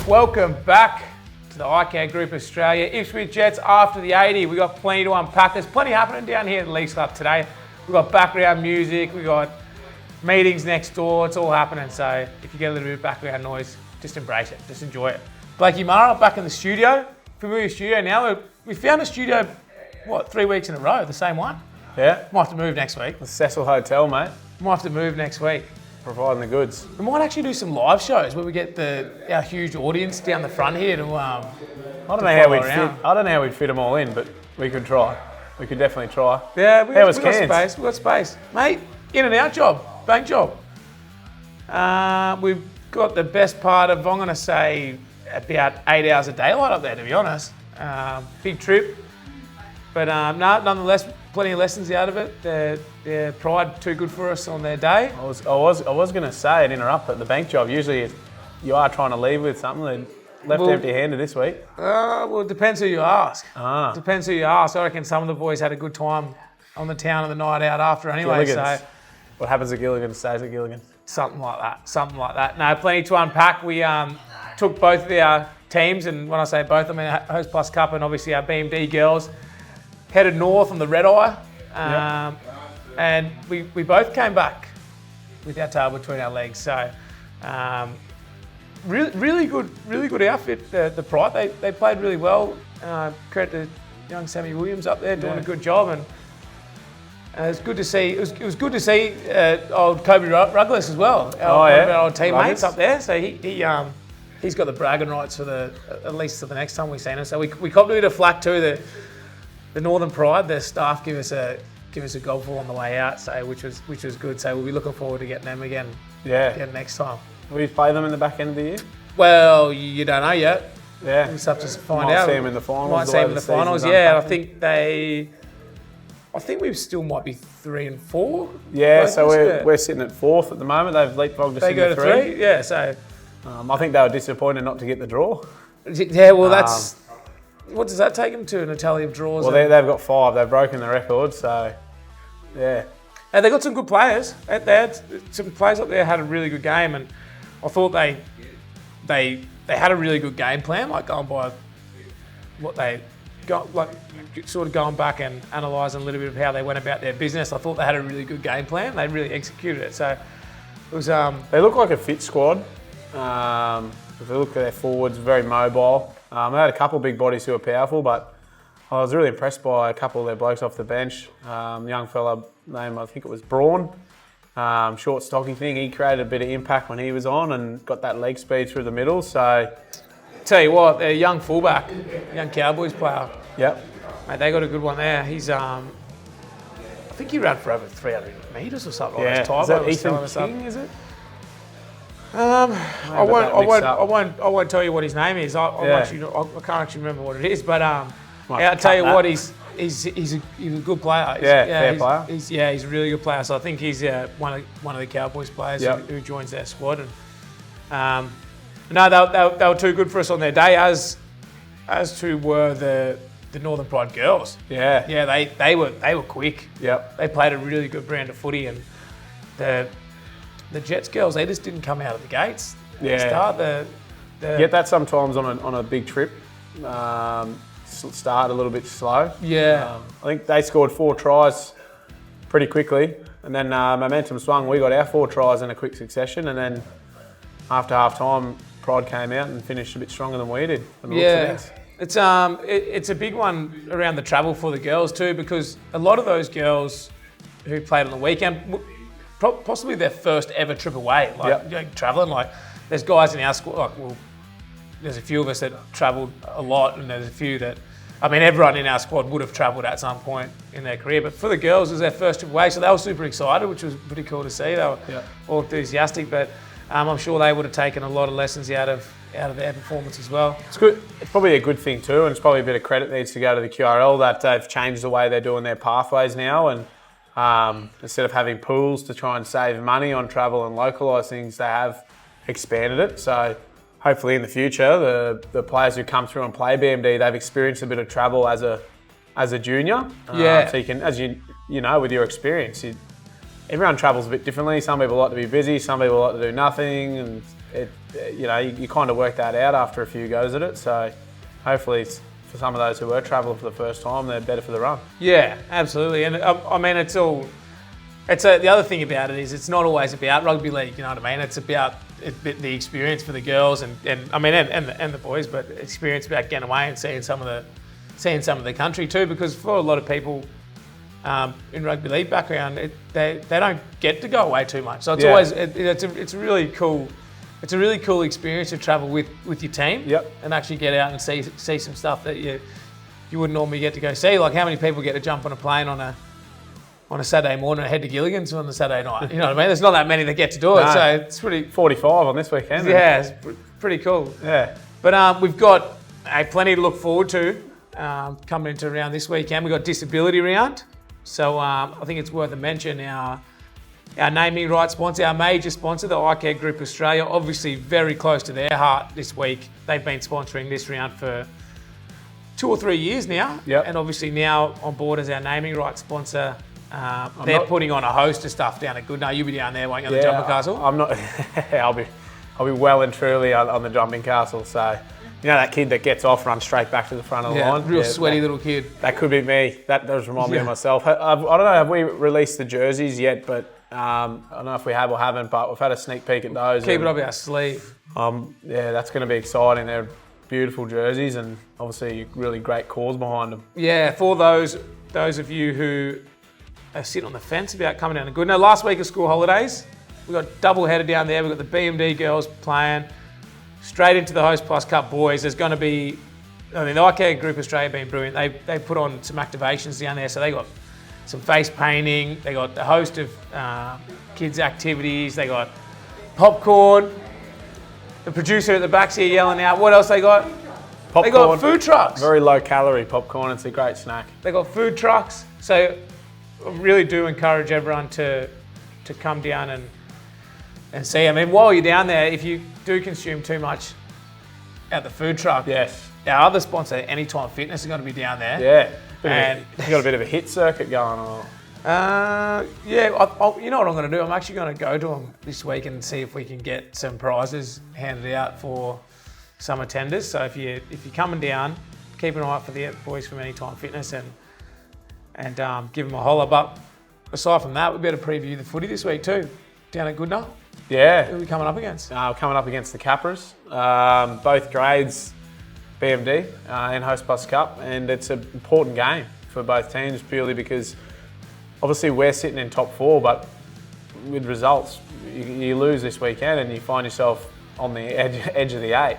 Boys, welcome back to the iCare Group Australia Ipswich Jets after the 80. We've got plenty to unpack. There's plenty happening down here at the Leagues Club today. We've got background music, we've got meetings next door, it's all happening. So if you get a little bit of background noise, just embrace it, just enjoy it. Blakey Mara back in the studio, familiar studio now. We found a studio, 3 weeks in a row, the same one? Yeah. Might have to move next week. The Cecil Hotel, mate. Might have to move next week. Providing the goods. We might actually do some live shows where we get our huge audience down the front here to I don't know how we'd fit them all in, but we could try. We could definitely try. Yeah, we've got Cairns? space. We've got space. Mate, in and out job, bank job. We've got the best part of, I'm going to say, about 8 hours of daylight up there, to be honest. Big trip. But nonetheless, plenty of lessons out of it. Their pride too good for us on their day. I was going to say, and interrupt, but the bank job, usually you are trying to leave with something. They left empty-handed this week. Well, it depends who you ask. Depends who you ask. I reckon some of the boys had a good time on the town and the night out after anyway. Gilligan's. So what happens at Gilligan stays at Gilligan. Something like that. No, plenty to unpack. We took both of our teams, and when I say both, I mean Hostplus Cup and obviously our BMD girls, headed north on the red eye. And we both came back with our tail between our legs. So really good outfit. The Pride, they played really well. Credit to young Sammy Williams up there doing a good job, and it was good to see. It was good to see old Kobe Ruggles as well. One of our old teammates up there. So he's got the bragging rights for at least to the next time we see him. So we copped a bit of flack too. The Northern Pride, their staff give us a gobful on the way out, so which was good. So we'll be looking forward to getting them again. Next time. Will you play them in the back end of the year? Well, you don't know yet. Yeah. We'll just have to find Might out. see them in the finals. Might see them in the finals. Yeah, I think we still might be 3 and 4. Yeah, so we're sitting at 4th at the moment. They've leapfrogged us into 3. Yeah, so I think they were disappointed not to get the draw. Yeah, well, that's. What does that take them to, a tally of draws? Well, they've got 5. They've broken the record, so yeah. And they got some good players. They had some players up there had a really good game, and I thought they had a really good game plan, like going by what they got, like sort of going back and analysing a little bit of how they went about their business. I thought they had a really good game plan. They really executed it. So it was. They look like a fit squad. If you look at their forwards, very mobile. They had a couple of big bodies who were powerful, but I was really impressed by a couple of their blokes off the bench. Young fella named, I think it was Braun, short stocky thing. He created a bit of impact when he was on and got that leg speed through the middle. So, tell you what, their young fullback, young Cowboys player. Yep. Mate, they got a good one there. He's I think he ran for over 300 metres or something. Yeah. Like Is that Ethan King? Is it? I won't tell you what his name is. I can't actually remember what it is. But I'll tell you what, he's a good player. Fair player. He's a really good player. So I think he's one of the Cowboys players who joins their squad. And they were too good for us on their day, as to were the Northern Pride girls. Yeah. They were quick. Yep. They played a really good brand of footy, and the Jets girls, they just didn't come out of the gates. Yeah. You get that sometimes on a big trip. Start a little bit slow. Yeah. I think they scored 4 tries pretty quickly, and then momentum swung. We got our 4 tries in a quick succession, and then after half time, Pride came out and finished a bit stronger than we did. It's a big one around the travel for the girls too, because a lot of those girls who played on the weekend, possibly their first ever trip away, travelling. Like, there's guys in our squad. There's a few of us that travelled a lot, and there's a few that, everyone in our squad would have travelled at some point in their career. But for the girls, it was their first trip away, so they were super excited, which was pretty cool to see. They were all enthusiastic, but I'm sure they would have taken a lot of lessons out of their performance as well. It's good. It's probably a good thing too, and it's probably a bit of credit needs to go to the QRL that they've changed the way they're doing their pathways now, and instead of having pools to try and save money on travel and localise things, they have expanded it. So hopefully in the future, the players who come through and play BMD, they've experienced a bit of travel as a junior. So you can, as you know, with your experience, everyone travels a bit differently. Some people like to be busy, some people like to do nothing, and you kind of work that out after a few goes at it. So hopefully it's, for some of those who were travelling for the first time, they're better for the run. Yeah, absolutely. And I mean, the other thing about it is it's not always about rugby league, you know what I mean? It's about the experience for the girls and the boys, but experience about getting away and seeing some of the country too, because for a lot of people in rugby league background, they don't get to go away too much. So it's always it's a really cool experience to travel with your team and actually get out and see some stuff that you wouldn't normally get to go see. Like how many people get to jump on a plane on a Saturday morning and head to Gilligan's on the Saturday night? You know what I mean? There's not that many that get to do it, so it's pretty... 45 on this weekend. Yeah, it's pretty cool. Yeah. But we've got plenty to look forward to coming into round this weekend. We've got disability round, so I think it's worth a mention. Our naming rights sponsor, our major sponsor, the iCare Group Australia, obviously very close to their heart this week. They've been sponsoring this round for 2 or 3 years now, and obviously now on board as our naming rights sponsor. They're putting on a host of stuff down at Goodna. You'll be down there, won't you, on the jumping castle? I'm not. I'll be well and truly on the jumping castle. So, you know that kid that gets off, runs straight back to the front of the line. Real sweaty little kid. That could be me. That does remind me of myself. I don't know. Have we released the jerseys yet? But I don't know if we have or haven't. But we've had a sneak peek at those. Keep it up our sleeve. That's going to be exciting. They're beautiful jerseys and obviously really great cause behind them. Yeah, for those of you who are sitting on the fence about coming down to Goodna. Last week of school holidays, we got double header down there. We've got the BMD girls playing straight into the Hostplus Cup boys. There's going to be, the iCare Group Australia been brilliant. They put on some activations down there. So they got some face painting. They got a host of kids' activities. They got popcorn. The producer at the back's here yelling out. What else they got? Popcorn. They got food trucks. Very low calorie popcorn. It's a great snack. They got food trucks. So I really do encourage everyone to come down and see. I mean, while you're down there, if you do consume too much at the food truck, our other sponsor, Anytime Fitness, is going to be down there. Yeah, and you got a bit of a hit circuit going on. You know what I'm going to do? I'm actually going to go to them this week and see if we can get some prizes handed out for some attenders. So if you're coming down, keep an eye out for the boys from Anytime Fitness and give them a holler. But aside from that, we better preview the footy this week too, down at Goodna. Yeah. Who are we coming up against? Coming up against the Capras, both grades, BMD in Hostplus Cup, and it's an important game for both teams purely because obviously we're sitting in top 4, but with results, you lose this weekend and you find yourself on the edge of the 8.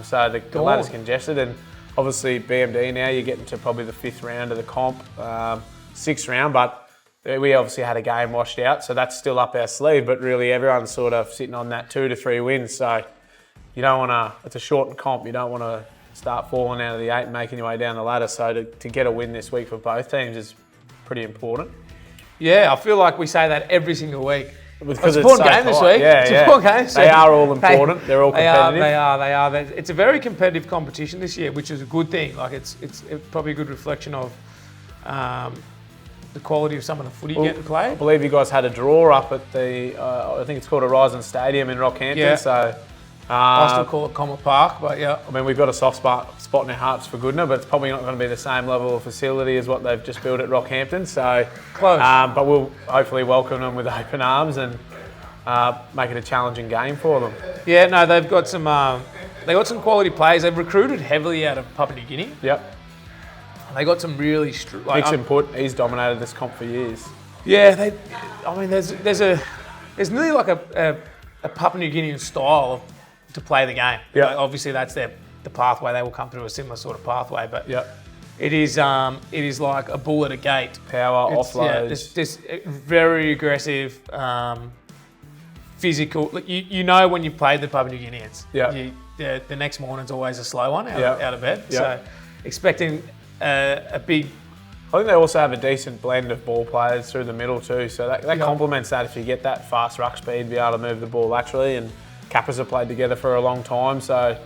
So the ladder's congested, and obviously BMD now you're getting to probably the 5th round of the comp, 6th round, but we obviously had a game washed out, so that's still up our sleeve, but really everyone's sort of sitting on that 2 to 3 wins, so you don't want to, it's a shortened comp, you don't want to start falling out of the 8 and making your way down the ladder, so to get a win this week for both teams is pretty important. Yeah, I feel like we say that every single week. Because it's an important game this week. Yeah, it's an important game. They are all important. They're all competitive. They are. It's a very competitive competition this year, which is a good thing. Like it's probably a good reflection of the quality of some of the footy getting played. I believe you guys had a draw up at the, I think it's called Horizon Stadium in Rockhampton. Yeah. So I still call it Comet Park, but yeah. I mean, we've got a soft spot in our hearts for Goodna, but it's probably not going to be the same level of facility as what they've just built at Rockhampton. So close. But we'll hopefully welcome them with open arms and make it a challenging game for them. Yeah, no, they've got some quality players. They've recruited heavily out of Papua New Guinea. Yep. They got some really Nick's input. He's dominated this comp for years. Yeah, there's nearly like a Papua New Guinean style to play the game. Yeah. Like obviously that's the pathway. They will come through a similar sort of pathway, but it is like a bull at a gate. Power, offloads. Yeah, this very aggressive, physical. Like you know when you play the Papua New Guineans. Yeah. The next morning's always a slow one out of bed. Yeah. So expecting a big. I think they also have a decent blend of ball players through the middle too, so that complements that if you get that fast ruck speed, be able to move the ball laterally, and Capras have played together for a long time, so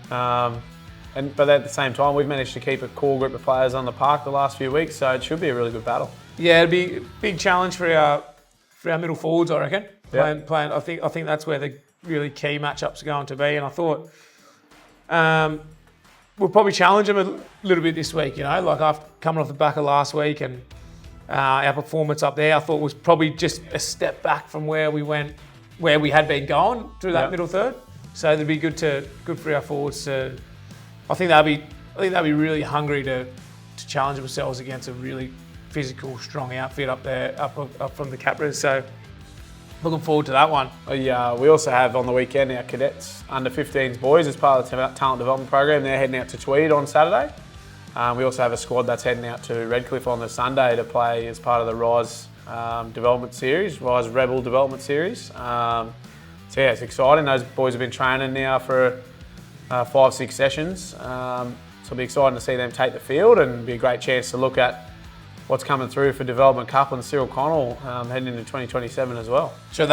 but at the same time we've managed to keep a core group of players on the park the last few weeks, so it should be a really good battle. Yeah, it'll be a big challenge for our middle forwards, I reckon. Yep. Playing, I think that's where really key matchups are going to be. And I thought we'll probably challenge them a little bit this week, like after coming off the back of last week and our performance up there, I thought was probably just a step back from where we had been going through that middle third. So it'd be good for our forwards to. I think they'll be really hungry to challenge themselves against a really physical, strong outfit up there, up from the Capras. So looking forward to that one. We also have on the weekend our cadets under 15s boys as part of the talent development program. They're heading out to Tweed on Saturday. We also have a squad that's heading out to Redcliffe on the Sunday to play as part of the Rise development series, Rise Rebel development series. So yeah, it's exciting. Those boys have been training now for 5-6 sessions. So it'll be exciting to see them take the field and be a great chance to look at what's coming through for Development Cup and Cyril Connell heading into 2027 as well. So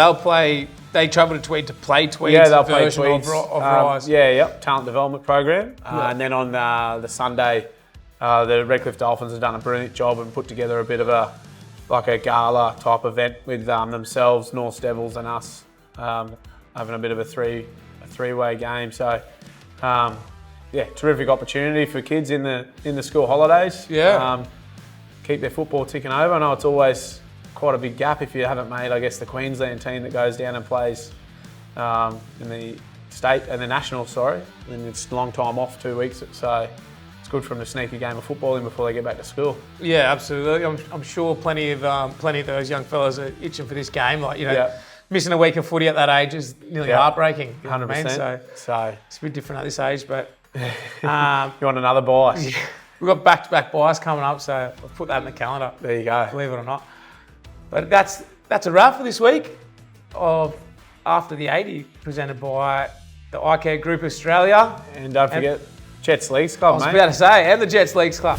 they travel to Tweed to play Tweed's they'll play version Tweed's, of Rise. Talent development program. And then on the Sunday, the Redcliffe Dolphins have done a brilliant job and put together a bit of a gala type event with themselves, North Devils and us, having a bit of a three-way game. So terrific opportunity for kids in the school holidays. Keep their football ticking over. I know it's always quite a big gap if you haven't made, I guess, the Queensland team that goes down and plays in the state and the national, and it's a long time off, 2 weeks. So it's good for them to sneak a game of football in before they get back to school. Yeah, absolutely. I'm sure plenty of those young fellas are itching for this game. Missing a week of footy at that age is nearly heartbreaking. 100%. So it's a bit different at this age, but you want another bias? We've got back-to-back buys coming up, so I'll put that in the calendar. There you go. Believe it or not. But that's a wrap for this week of After the 80, presented by the iCare Group Australia. And don't forget Jets Leagues Club, mate. I was about to say, and the Jets Leagues Club.